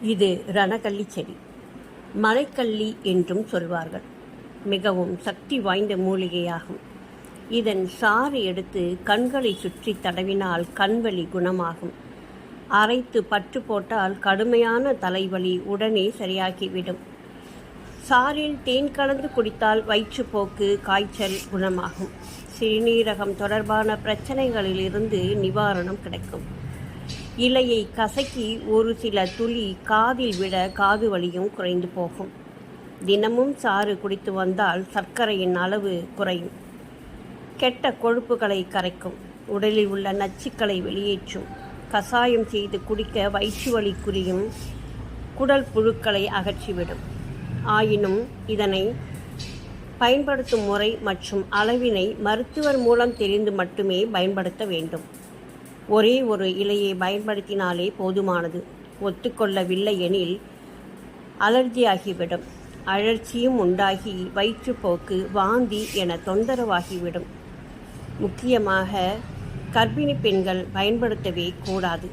இது ரணக்கள்ளி செடி. மலைக்கள்ளி என்றும் சொல்வார்கள். மிகவும் சக்தி வாய்ந்த மூலிகையாகும். இதன் சாறு எடுத்து கண்களை சுற்றி தடவினால் கண்வலி குணமாகும். அரைத்து பற்று போட்டால் கடுமையான தலைவலி உடனே சரியாகிவிடும். சாறில் தேன் கலந்து குடித்தால் வயிற்றுப்போக்கு, காய்ச்சல் குணமாகும். சிறுநீரகம் தொடர்பான பிரச்சனைகளிலிருந்து நிவாரணம் கிடைக்கும். இலையை கசக்கி ஒரு சில துளி காதில் விட காது வலியும் குறைந்து போகும். தினமும் சாறு குடித்து வந்தால் சர்க்கரையின் அளவு குறையும். கெட்ட கொழுப்புகளை கரைக்கும். உடலில் உள்ள நச்சுக்களை வெளியேற்றும். கசாயம் செய்து குடிக்க வயிற்று வலி குறையும். குடல் புழுக்களை அகற்றிவிடும். ஆயினும் இதனை பயன்படுத்தும் முறை மற்றும் அளவினை மருத்துவர் மூலம் தெரிந்து மட்டுமே பயன்படுத்த வேண்டும். ஒரே ஒரு இலையை பயன்படுத்தினாலே போதுமானது. ஒத்துக்கொள்ளவில்லை எனில் அலர்ஜியாகிவிடும். அழற்சியும் உண்டாகி வயிற்றுப்போக்கு, வாந்தி என தொந்தரவாகிவிடும். முக்கியமாக கர்ப்பிணி பெண்கள் பயன்படுத்தவே கூடாது.